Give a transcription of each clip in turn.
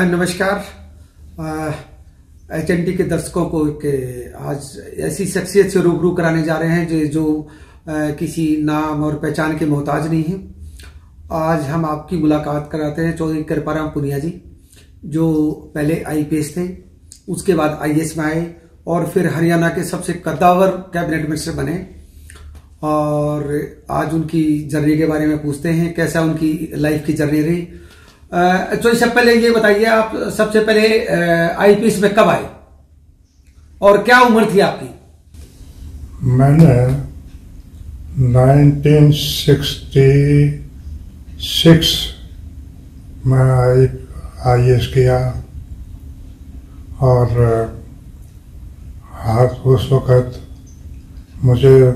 नमस्कार HNT के दर्शकों को आज ऐसी शख्सियत से रूबरू कराने जा रहे हैं जो किसी नाम और पहचान के मोहताज नहीं है। आज हम आपकी मुलाकात कराते हैं चौधरी कृपाराम पुनिया जी, जो पहले IPS थे, उसके बाद IAS में आए और फिर हरियाणा के सबसे कद्दावर कैबिनेट मिनिस्टर बने। और आज उनकी जर्नी के बारे में पूछते हैं, कैसा उनकी लाइफ की जर्नी रही। तो इससे पहले ये बताइए, आप सबसे पहले IPS में कब आए और क्या उम्र थी आपकी? मैंने 1966 में IAS किया और उस वक़्त मुझे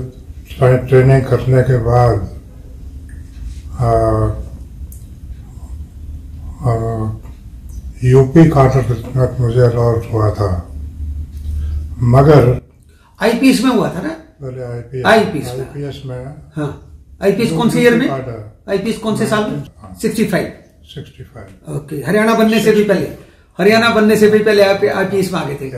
ट्रेनिंग करने के बाद यूपी काडर मुझे अलॉट हुआ था, मगर IPS में हुआ था ना? पहले IPS में। हाँ, IPS कौन से ईयर में? IPS कौन से साल में? 65। ओके, हरियाणा बनने से भी पहले आप IPS में आ गए थे।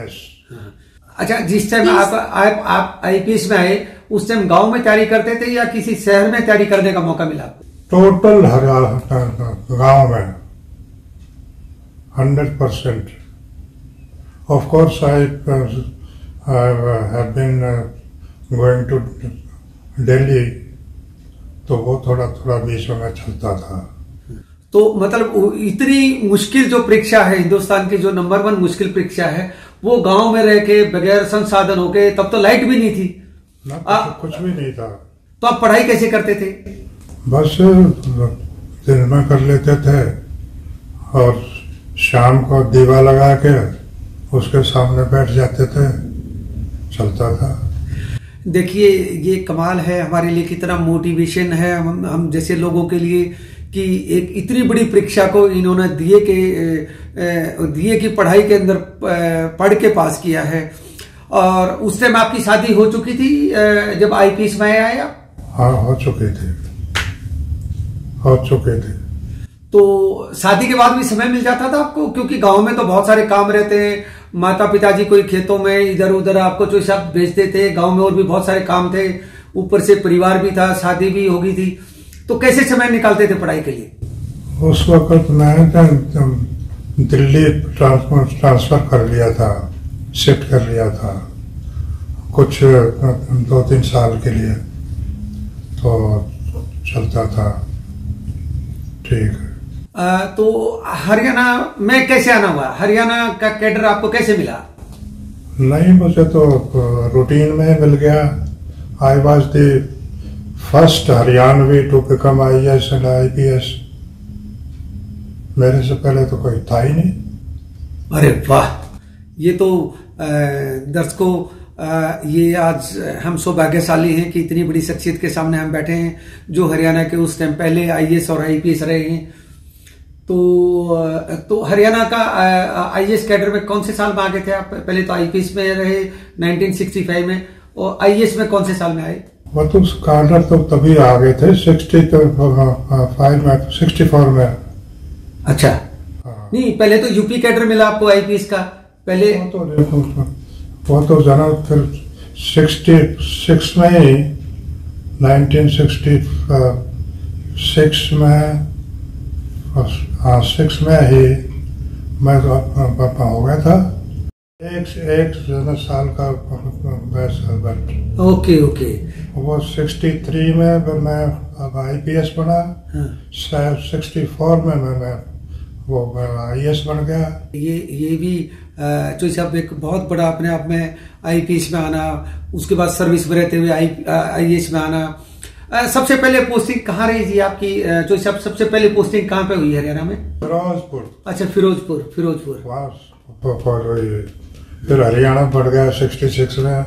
अच्छा, जिस टाइम आप IPS में आए उस टाइम गांव में तैयारी करते थे या किसी शहर में तैयारी करने का मौका मिला आपको? टोटल गांव में 100%. Of course, I have been going to Delhi, तो वो थोड़ा बीच में चलता था। तो मतलब इतनी मुश्किल जो परीक्षा है, हिंदुस्तान की जो नंबर 1 मुश्किल परीक्षा है, वो गांव में रह के बगैर संसाधन हो के, तब तो लाइट भी नहीं थी ना, कुछ भी नहीं था। तो आप पढ़ाई कैसे करते थे? बस दिन में कर लेते थे और शाम को दीवा लगा के उसके सामने बैठ जाते थे, चलता था। देखिए, ये कमाल है, हमारे लिए कितना मोटिवेशन है हम जैसे लोगों के लिए कि एक इतनी बड़ी परीक्षा को इन्होंने दिए की पढ़ाई के अंदर पढ़ के पास किया है। और उस टाइम आपकी शादी हो चुकी थी जब IPS में आए आप? हाँ, हो चुके थे। तो शादी के बाद भी समय मिल जाता था आपको? क्योंकि गांव में तो बहुत सारे काम रहते हैं, माता पिताजी कोई खेतों में इधर उधर आपको जो सब भेजते थे, गांव में और भी बहुत सारे काम थे, ऊपर से परिवार भी था, शादी भी हो गई थी, तो कैसे समय निकालते थे पढ़ाई के लिए? उस वक्त मैं दिल्ली ट्रांसफर कर लिया था, शिफ्ट कर लिया था कुछ 2-3 साल के लिए, तो चलता था ठीक। तो हरियाणा में कैसे आना हुआ? हरियाणा का कैडर आपको कैसे मिला? नहीं, मुझे तो रूटीन में मिल गया। I was the first Haryanvi to become IAS and IPS। मेरे से पहले तो कोई था ही नहीं। अरे वाह, ये तो दर्शकों, ये आज हम सौभाग्यशाली हैं कि इतनी बड़ी शख्सियत के सामने हम बैठे हैं जो हरियाणा के उस टाइम पहले IAS और IPS रहे हैं। तो हरियाणा का IAS कैडर में कौन से साल में आ गए थे आप? पहले तो IPS में रहे 1965 में, और IAS में कौन से साल में आए? वो तो कैडर तो तभी आ गए थे 64 में। अच्छा, नहीं, पहले तो यूपी कैडर मिला आपको IPS का पहले? वो तो जाना फिर 66 में ही, 1966 में, 6 में ही मैं तो हो गया था। एक साल का बट। ओके। वो 63 में मैं IPS बना, 64 में मैं वो IAS बन गया। ये भी जो सब एक बहुत बड़ा अपने आप में IPS में आना, उसके बाद सर्विस में रहते हुए IAS में आना। सबसे पहले पोस्टिंग कहाँ रही थी आपकी? जो सबसे पहले पोस्टिंग कहाँ पे हुई हरियाणा में? फिरोजपुर। अच्छा, फिरोजपुर। फिर हरियाणा बढ़ गया 66 में। हाँ।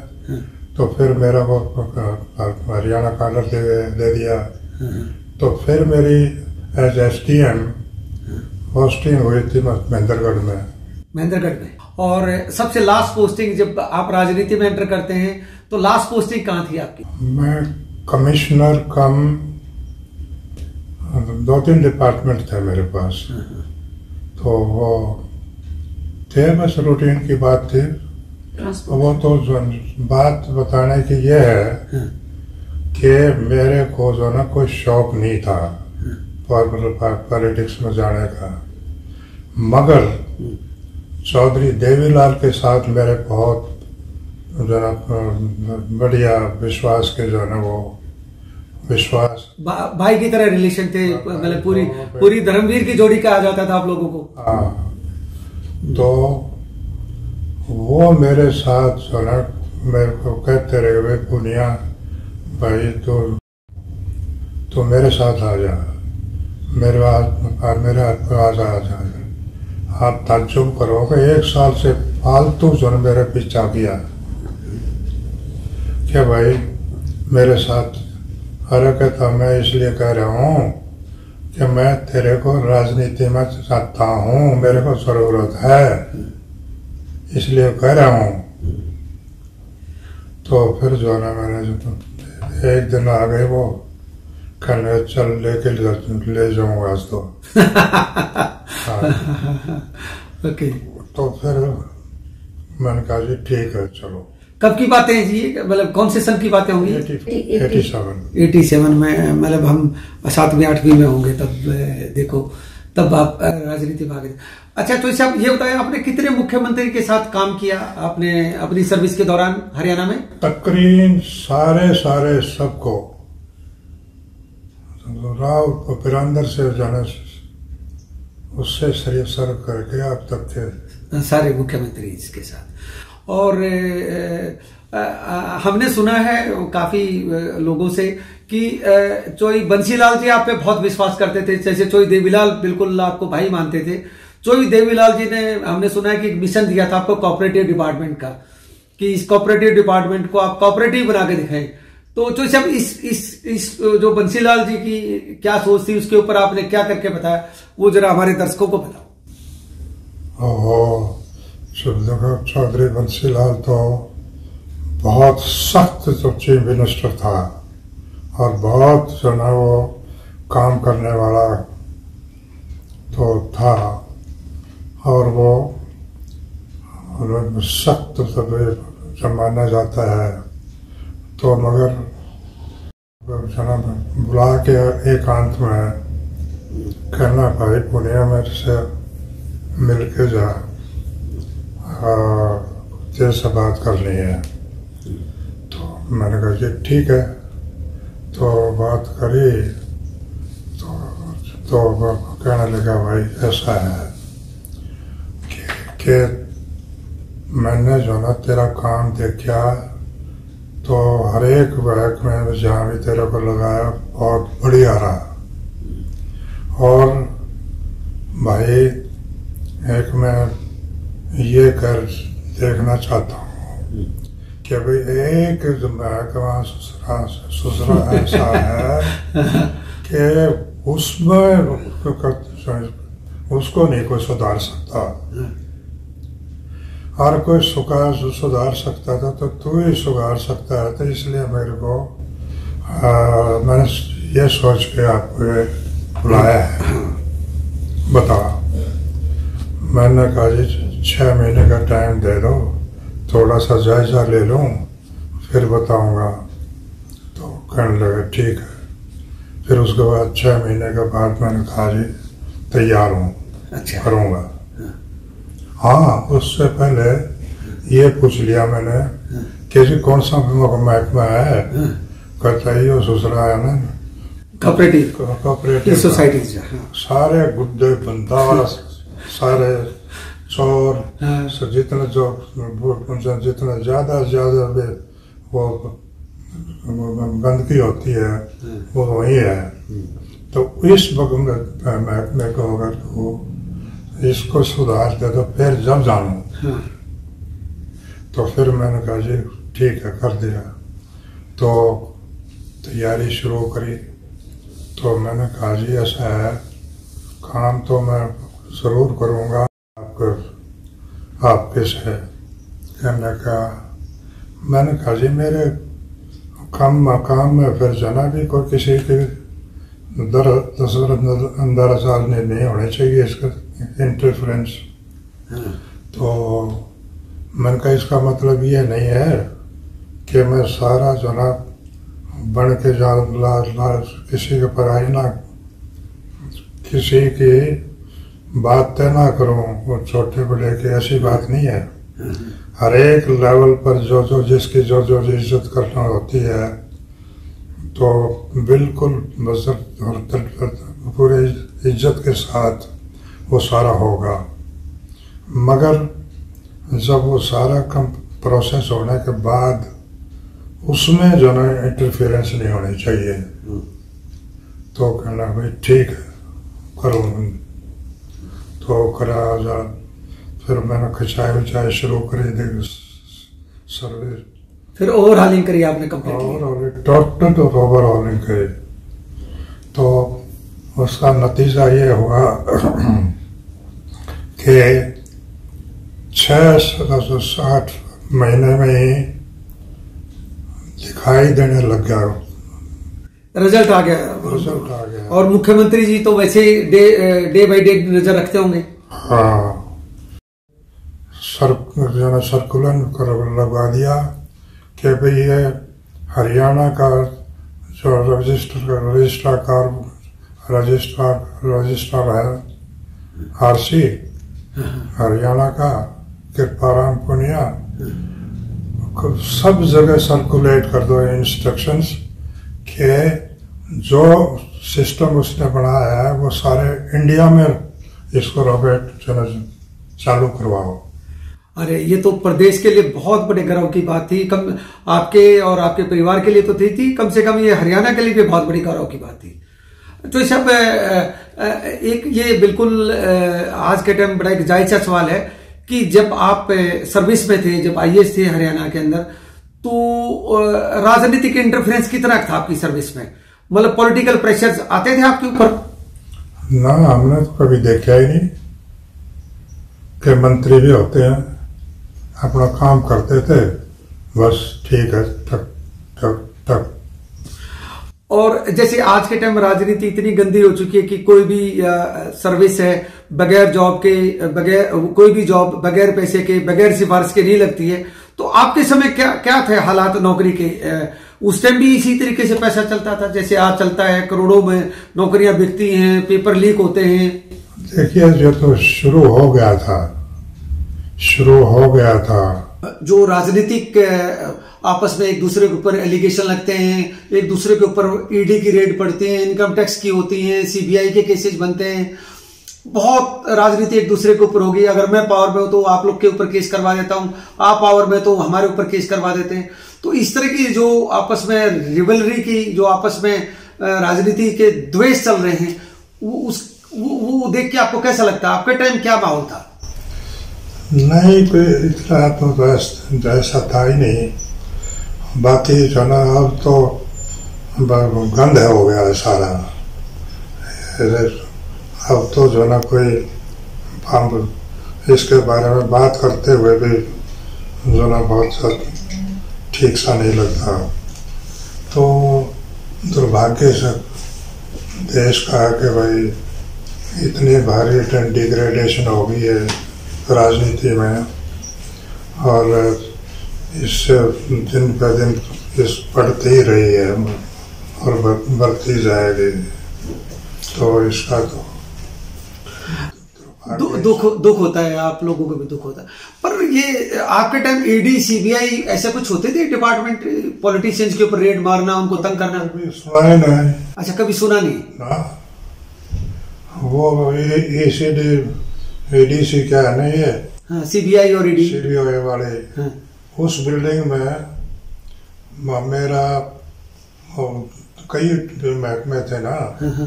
तो फिर मेरा वो हरियाणा काडर दे दिया। हाँ। तो फिर मेरी एज STM पोस्टिंग हुई थी महेंद्रगढ़ में। और सबसे लास्ट पोस्टिंग जब आप राजनीति में एंटर करते हैं तो लास्ट पोस्टिंग कहाँ थी आपकी? मैं कमिश्नर कम 2-3 डिपार्टमेंट थे मेरे पास। तो वो थे, बस रूटीन की बात थी। वो तो बात बताने की ये है कि मेरे को जो ना कोई शौक नहीं था पॉलिटिक्स में जाने का, मगर चौधरी देवीलाल के साथ मेरे बहुत जो ना बढ़िया विश्वास के जो ना वो विश्वास भाई की तरह रिलेशन थे, मतलब पूरी धर्मवीर की जोड़ी कहा जाता था आप लोगों को। हाँ, तो वो मेरे साथ जो ना मेरे को कहते रहे, वे पुनिया भाई तो मेरे साथ आ जा, मेरे हाथ पे आ जा। आप ताज्जुब करोगे, 1 साल से फालतू जो ना मेरे पीछा किया क्या भाई मेरे साथ। अरे कहता मैं इसलिए कह रहा हूँ कि मैं तेरे को राजनीति में चाहता हूँ, मेरे को जरूरत है, इसलिए कह रहा हूँ। तो फिर जो ना मैंने एक दिन आ गए वो कहने चल लेके ले जाऊंगा आज तो। ओके। तो फिर मैंने कहा जी ठीक है चलो। कब की बातें हैं जी, मतलब कौन से सन की बातें होंगी? 87 में, मतलब हम 7वीं 8वीं में होंगे तब। देखो तब आप राजनीति में आ गए। अच्छा तो साहब ये बताया, आपने कितने मुख्यमंत्री के साथ काम किया आपने अपनी सर्विस के दौरान हरियाणा में? तकरीबन सारे सबको, राव बिरांदर से जाने उससे सर करके आप तक के सारे मुख्यमंत्री इसके साथ। और हमने सुना है काफी लोगों से कि चोई बंसीलाल जी आप पे बहुत विश्वास करते थे, जैसे चोई देवीलाल बिल्कुल आपको भाई मानते थे। चोई देवीलाल जी ने, हमने सुना है कि एक मिशन दिया था आपको कोऑपरेटिव डिपार्टमेंट का, कि इस कोऑपरेटिव डिपार्टमेंट को आप कोऑपरेटिव बना के दिखाएं। तो जो सब इस जो बंसीलाल जी की क्या सोच थी, उसके ऊपर आपने क्या करके बताया, वो जरा हमारे दर्शकों को बताओ। चौधरी बंसीलाल तो बहुत सख्त जो चीफ मिनिस्टर था और बहुत जो ना वो काम करने वाला तो था, और वो सख्त जब माना जाता है तो मगर जना बुला के एकांत में कहना भाई पुणे मेरे से मिल के जा, जैसे बात करनी है। तो मैंने कहा जी ठीक है। तो बात करी तो कहने लगा भाई ऐसा है कि मैंने जो ना तेरा काम देखा तो हर एक वर्ग में जहाँ भी तेरे को लगाया बहुत बढ़िया रहा। और भाई एक मैं ये कर देखना चाहता हूँ कि भाई एक वहाँ ससुरा ऐसा है कि उसमें उसको नहीं कोई सुधार सकता, हर कोई सुधार सकता था तो तू ही सुधार सकता है। तो इसलिए मेरे को मैंने ये सोच के आपको बुलाया है। बता, मैंने कहा जी 6 महीने का टाइम दे दो, थोड़ा सा जायजा ले लूं फिर बताऊंगा। तो कहने लगे ठीक है। फिर उसके बाद 6 महीने के बाद मैंने कहा जी तैयार हूँ, अच्छा करूँगा। हाँ, उससे पहले ये पूछ लिया मैंने कि जी कौन सा महकमा है? कहता है ये ससुरा है ना, कोऑपरेटिव सोसाइटीज। सारे गुड्डे बंदा सारे चोर जितने जो जितना ज्यादा वो गंदगी होती है वो वही है। तो इस महकमे को अगर तो इसको सुधार दे तो फिर जब जानू। तो फिर मैंने कहा जी ठीक है, कर दिया। तो तैयारी शुरू करी। तो मैंने कहा जी ऐसा है, काम तो मैं जरूर करूँगा आपके से। कहने का मैंने कहा जी मेरे काम में फिर जना भी कोई किसी के अंदर नहीं होने चाहिए इसका इंटरफेरेंस। तो मैंने कहा इसका मतलब ये नहीं है कि मैं सारा जो ना बन के किसी की पढ़ाई ना, किसी की बात तय ना करूं, वो छोटे बड़े की ऐसी बात नहीं है। हर एक लेवल पर जो जिसकी जो इज्जत करना होती है तो बिल्कुल पूरे इज्जत के साथ वो सारा होगा। मगर जब वो सारा प्रोसेस होने के बाद उसमें जो ना इंटरफेरेंस नहीं होनी चाहिए। तो कहना भाई ठीक है करूँ, तो करा जा। फिर मैंने खिंचाई विचाई शुरू करी थी सर्विस। फिर ओवरहॉलिंग करी आपने कंप्लीट? टोटल ओवरहॉलिंग करी। तो उसका नतीजा ये हुआ कि 6-7 महीने में ही दिखाई देने लग गया, रिजल्ट आ गया। और मुख्यमंत्री जी तो वैसे ही डे बाय डे नजर रखते होंगे। हाँ, सर्कुलर लगवा दिया कि भाई ये हरियाणा का जो रजिस्ट्रार है आरसी हरियाणा का कृपाराम पुनिया, सब जगह सर्कुलेट कर दो इंस्ट्रक्शंस के जो सिस्टम उसने बनाया है वो सारे इंडिया में इसको रोबोट चालू करवाओ। अरे ये तो प्रदेश के लिए बहुत बड़े गर्व की बात थी। कम आपके और आपके परिवार के लिए तो थी, कम से कम ये हरियाणा के लिए भी बहुत बड़ी गौरव की बात थी। तो सब एक ये बिल्कुल आज के टाइम बड़ा एक जायजा सवाल है कि जब आप सर्विस में थे, जब आईएएस थे हरियाणा के अंदर, तो राजनीतिक इंटरफेरेंस कितना था आपकी सर्विस में? मतलब पॉलिटिकल प्रेशर्स आते थे आपके ऊपर? ना, हमने तो कभी देखा ही नहीं कि मंत्री भी होते हैं, अपना काम करते थे, बस ठीक है टक टक टक। और जैसे आज के टाइम राजनीति इतनी गंदी हो चुकी है कि कोई भी सर्विस है बगैर जॉब के, बगैर कोई भी जॉब बगैर पैसे के, बगैर सिफारिश के नहीं लगती है। तो आपके समय क्या थे हालात नौकरी के? उस टाइम भी इसी तरीके से पैसा चलता था जैसे आज चलता है? करोड़ों में नौकरियां बिकती हैं, पेपर लीक होते हैं। देखिए, जो तो शुरू हो गया था जो राजनीतिक आपस में एक दूसरे के ऊपर एलिगेशन लगते हैं, एक दूसरे के ऊपर ईडी की रेड पड़ती है, इनकम टैक्स की होती है, सीबीआई के केसेस बनते हैं, बहुत राजनीति एक दूसरे के ऊपर होगी। अगर मैं पावर में हूं तो आप लोग के ऊपर केस करवा देता हूं, आप पावर में तो हमारे ऊपर केस करवा देते हैं। तो इस तरह की जो आपस में रिवलरी की, जो आपस में राजनीति के द्वेष चल रहे हैं, वो देख के आपको कैसा लगता है? आपके टाइम क्या माहौल था? नहीं, कोई इतना तो ऐसा था ही नहीं। बाकी जो ना अब तो गंद हो गया है सारा। अब तो जो ना कोई इसके बारे में बात करते हुए भी जो ना बहुत ठीक सा नहीं लगता। तो दुर्भाग्य से देश का है कि भाई इतनी भारी डिग्रेडेशन हो गई है राजनीति में, और इससे दिन पर दिन इस बढ़ती ही रही है और बढ़ती जाएगी। तो इसका तो दुख होता है, आप लोगों को भी दुख होता है। पर ये आपके टाइम ईडी सीबीआई ऐसे कुछ होते थे डिपार्टमेंट, पॉलिटिशियंस के ऊपर रेड मारना, उनको तंग करना? कभी सुना ही नहीं। अच्छा, कभी सुना नहीं ना। वो एडीसी क्या है नहीं है? हाँ, सीबीआई और ईडी, सीबीआई वाले। हाँ। उस बिल्डिंग में मेरा कई महकमे थे ना। हाँ।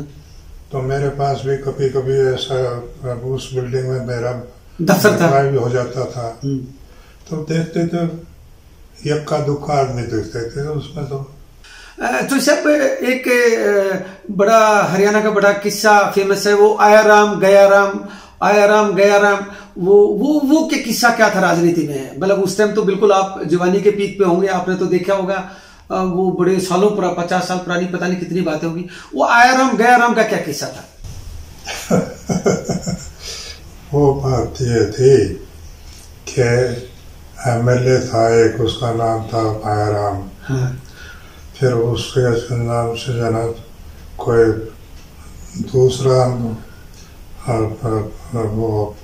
तो मेरे पास भी कभी कभी ऐसा उस बिल्डिंग में मेरा दफ्तर भी हो जाता था। तो देखते थे यक्का दुक्का आदमी देखते थे उसमें। तो सब एक बड़ा हरियाणा का बड़ा किस्सा फेमस है, वो आया राम गया राम। वो क्या किस्सा क्या था राजनीति में? मतलब उस टाइम तो बिल्कुल आप जवानी के पीक पे होंगे, आपने तो देखा होगा। वो बड़े सालों 50 साल पुरानी पता नहीं कितनी बातें होगी। वो आया राम गया राम का क्या किस्सा था? वो बात ये थी कि एमएलए था एक, उसका नाम था मायाराम। हाँ। फिर उसके नाम से जना कोई दूसरा वो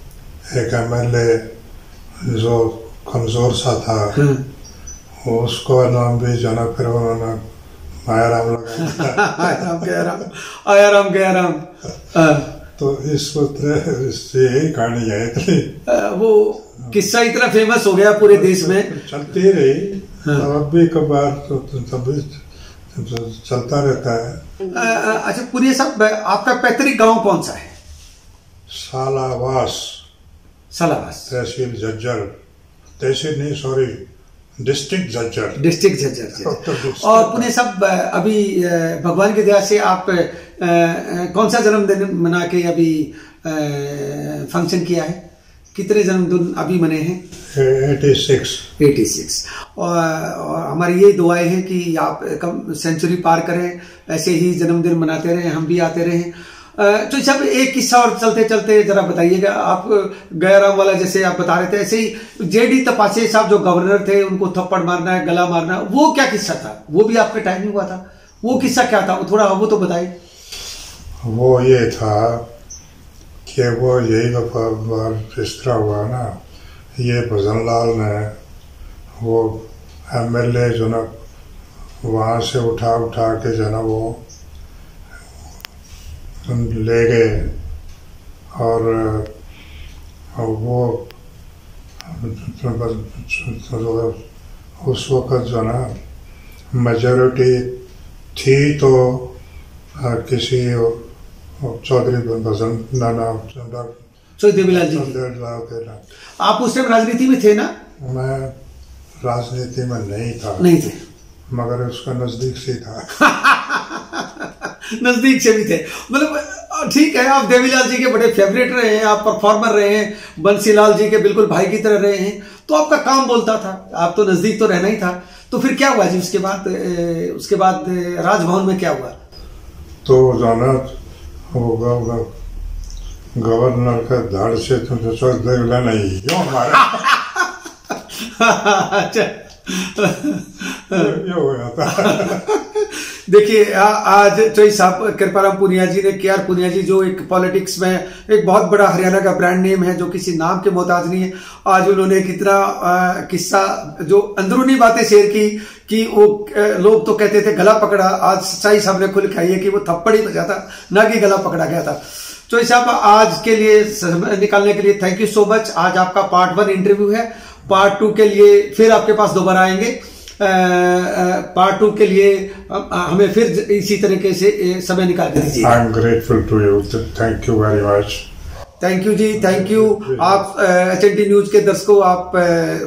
एक एमएलए जो कमजोर सा था, उसको नाम भी जना फिर उन्होंने मायाराम लगाया। आयाराम गयाराम। तो इस तरह इससे यही कहानी है। वो किस्सा इतना फेमस हो गया पूरे देश में, चलती रही। अब भी कबार तभी चलता रहता है। अच्छा पुनिया साहब, आपका पैतृक गांव कौन सा है? सालावास। सालावास, तहसील झज्जर, तहसील नहीं sorry, district Jhajjar. District Jhajjar. और पुनिया साहब, अभी भगवान की दया से आप कौन सा जन्मदिन मना के अभी फंक्शन किया है? कितने जन्मदिन अभी मने हैं? 86। और हमारी ये दुआएं हैं कि आप कम सेंचुरी पार करें, ऐसे ही जन्मदिन मनाते रहें, हम भी आते रहें। तो सब एक किस्सा और चलते चलते जरा बताइएगा। आप गयाराम वाला जैसे आप बता रहे थे, ऐसे ही जेडी तपासे साहब जो गवर्नर थे, उनको थप्पड़ मारना है, गला मारना, वो क्या किस्सा था? वो भी आपके टाइम में हुआ था? वो किस्सा क्या था, थोड़ा वो तो बताइए। वो ये था कि वो यही बार इस तरह हुआ ना, ये भजन लाल ने वो एमएलए जो ना वहाँ से उठा के जो ना वो ले गए, और वो उस वक़्त जो ना मेजॉरिटी थी तो किसी चौधरी भजन नाना चौधरी देवीलाल जी। आप उस टाइम राजनीति में थे ना? मैं राजनीति में नहीं था। नहीं थे, मगर उसका नजदीक से था। नजदीक से भी थे, मतलब ठीक है। आप देवीलाल जी के बड़े फेवरेट रहे हैं, आप परफॉर्मर रहे हैं, बंसीलाल जी के बिल्कुल भाई की तरह रहे हैं, तो आपका काम बोलता था, आप तो नजदीक तो रहना ही था। तो फिर क्या हुआ जी उसके बाद राजभवन में क्या हुआ? तो जाना होगा गवर्नर का धड़ से तुम तो देवला नहीं यो हमारा। अच्छा, ये हो गया था। देखिए आज चोई साहब कृपाराम पुनिया जी ने, के.आर. पुनिया जी जो एक पॉलिटिक्स में एक बहुत बड़ा हरियाणा का ब्रांड नेम है, जो किसी नाम के मोहताज नहीं है, आज उन्होंने कितना किस्सा जो अंदरूनी बातें शेयर की कि वो लोग तो कहते थे गला पकड़ा, आज सच्चाई साहब ने खुल खाई है कि वो थप्पड़ ही बजा था, ना कि गला पकड़ा गया था। चोई साहब आज के लिए निकालने के लिए थैंक यू सो मच। आज आपका पार्ट 1 इंटरव्यू है, पार्ट 2 के लिए फिर आपके पास दोबारा आएंगे। पार्ट 2 के लिए हमें फिर इसी तरीके से समय निकाल के दीजिए। I am grateful to you, thank you very much. Thank you ji, thank you. आप HNT न्यूज के दर्शकों, आप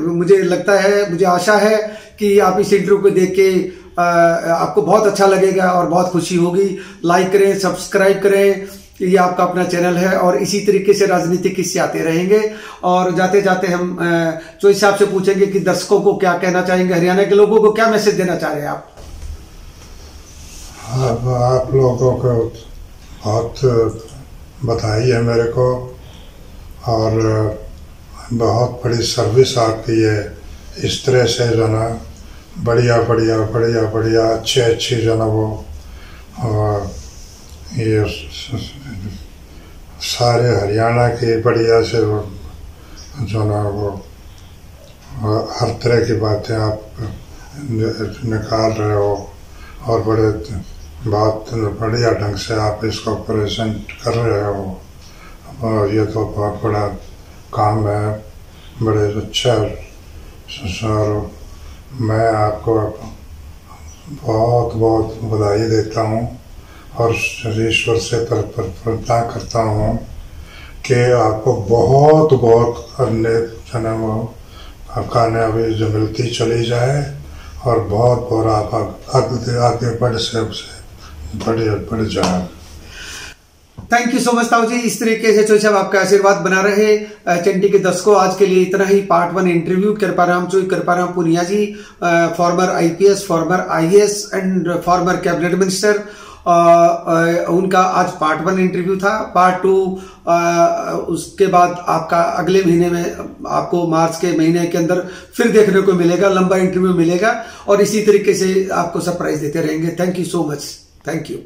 मुझे लगता है, मुझे आशा है कि आप इस इंटरव्यू को देख के आपको बहुत अच्छा लगेगा और बहुत खुशी होगी। लाइक करें, सब्सक्राइब करें, ये आपका अपना चैनल है और इसी तरीके से राजनीतिक किस्से आते रहेंगे। और जाते जाते हम चोई साहब से पूछेंगे कि दर्शकों को क्या कहना चाहेंगे, हरियाणा के लोगों को क्या मैसेज देना चाह रहे हैं आप? आप लोगों को बहुत बधाई है मेरे को, और बहुत बड़ी सर्विस आपकी है। इस तरह से जो ना बढ़िया अच्छे जो ना वो ये सारे हरियाणा के बढ़िया से जो ना वो हर तरह की बातें आप निकाल रहे हो, और बहुत बढ़िया ढंग से आप इसको प्रेजेंट कर रहे हो, और ये तो बहुत बड़ा काम है, बड़े अच्छा। और मैं आपको बहुत बहुत बधाई देता हूँ और ईश्वर से प्रार्थना करता हूँ कि आपको बहुत करने जन्म कामयाबी जो मिलती चली जाए, और बहुत आप आगे बढ़ जाए। थैंक यू सो मच ताऊ जी। इस तरीके से चोई साहब आपका आशीर्वाद बना रहे। HNT के दर्शकों, आज के लिए इतना ही। Part 1 interview Kriparam Punia ji, former IPS, former IAS and former cabinet minister, उनका आज पार्ट 1 इंटरव्यू था। पार्ट 2 उसके बाद आपका अगले महीने में, आपको मार्च के महीने के अंदर फिर देखने को मिलेगा, लंबा इंटरव्यू मिलेगा और इसी तरीके से आपको सरप्राइज देते रहेंगे। Thank you so much. Thank you.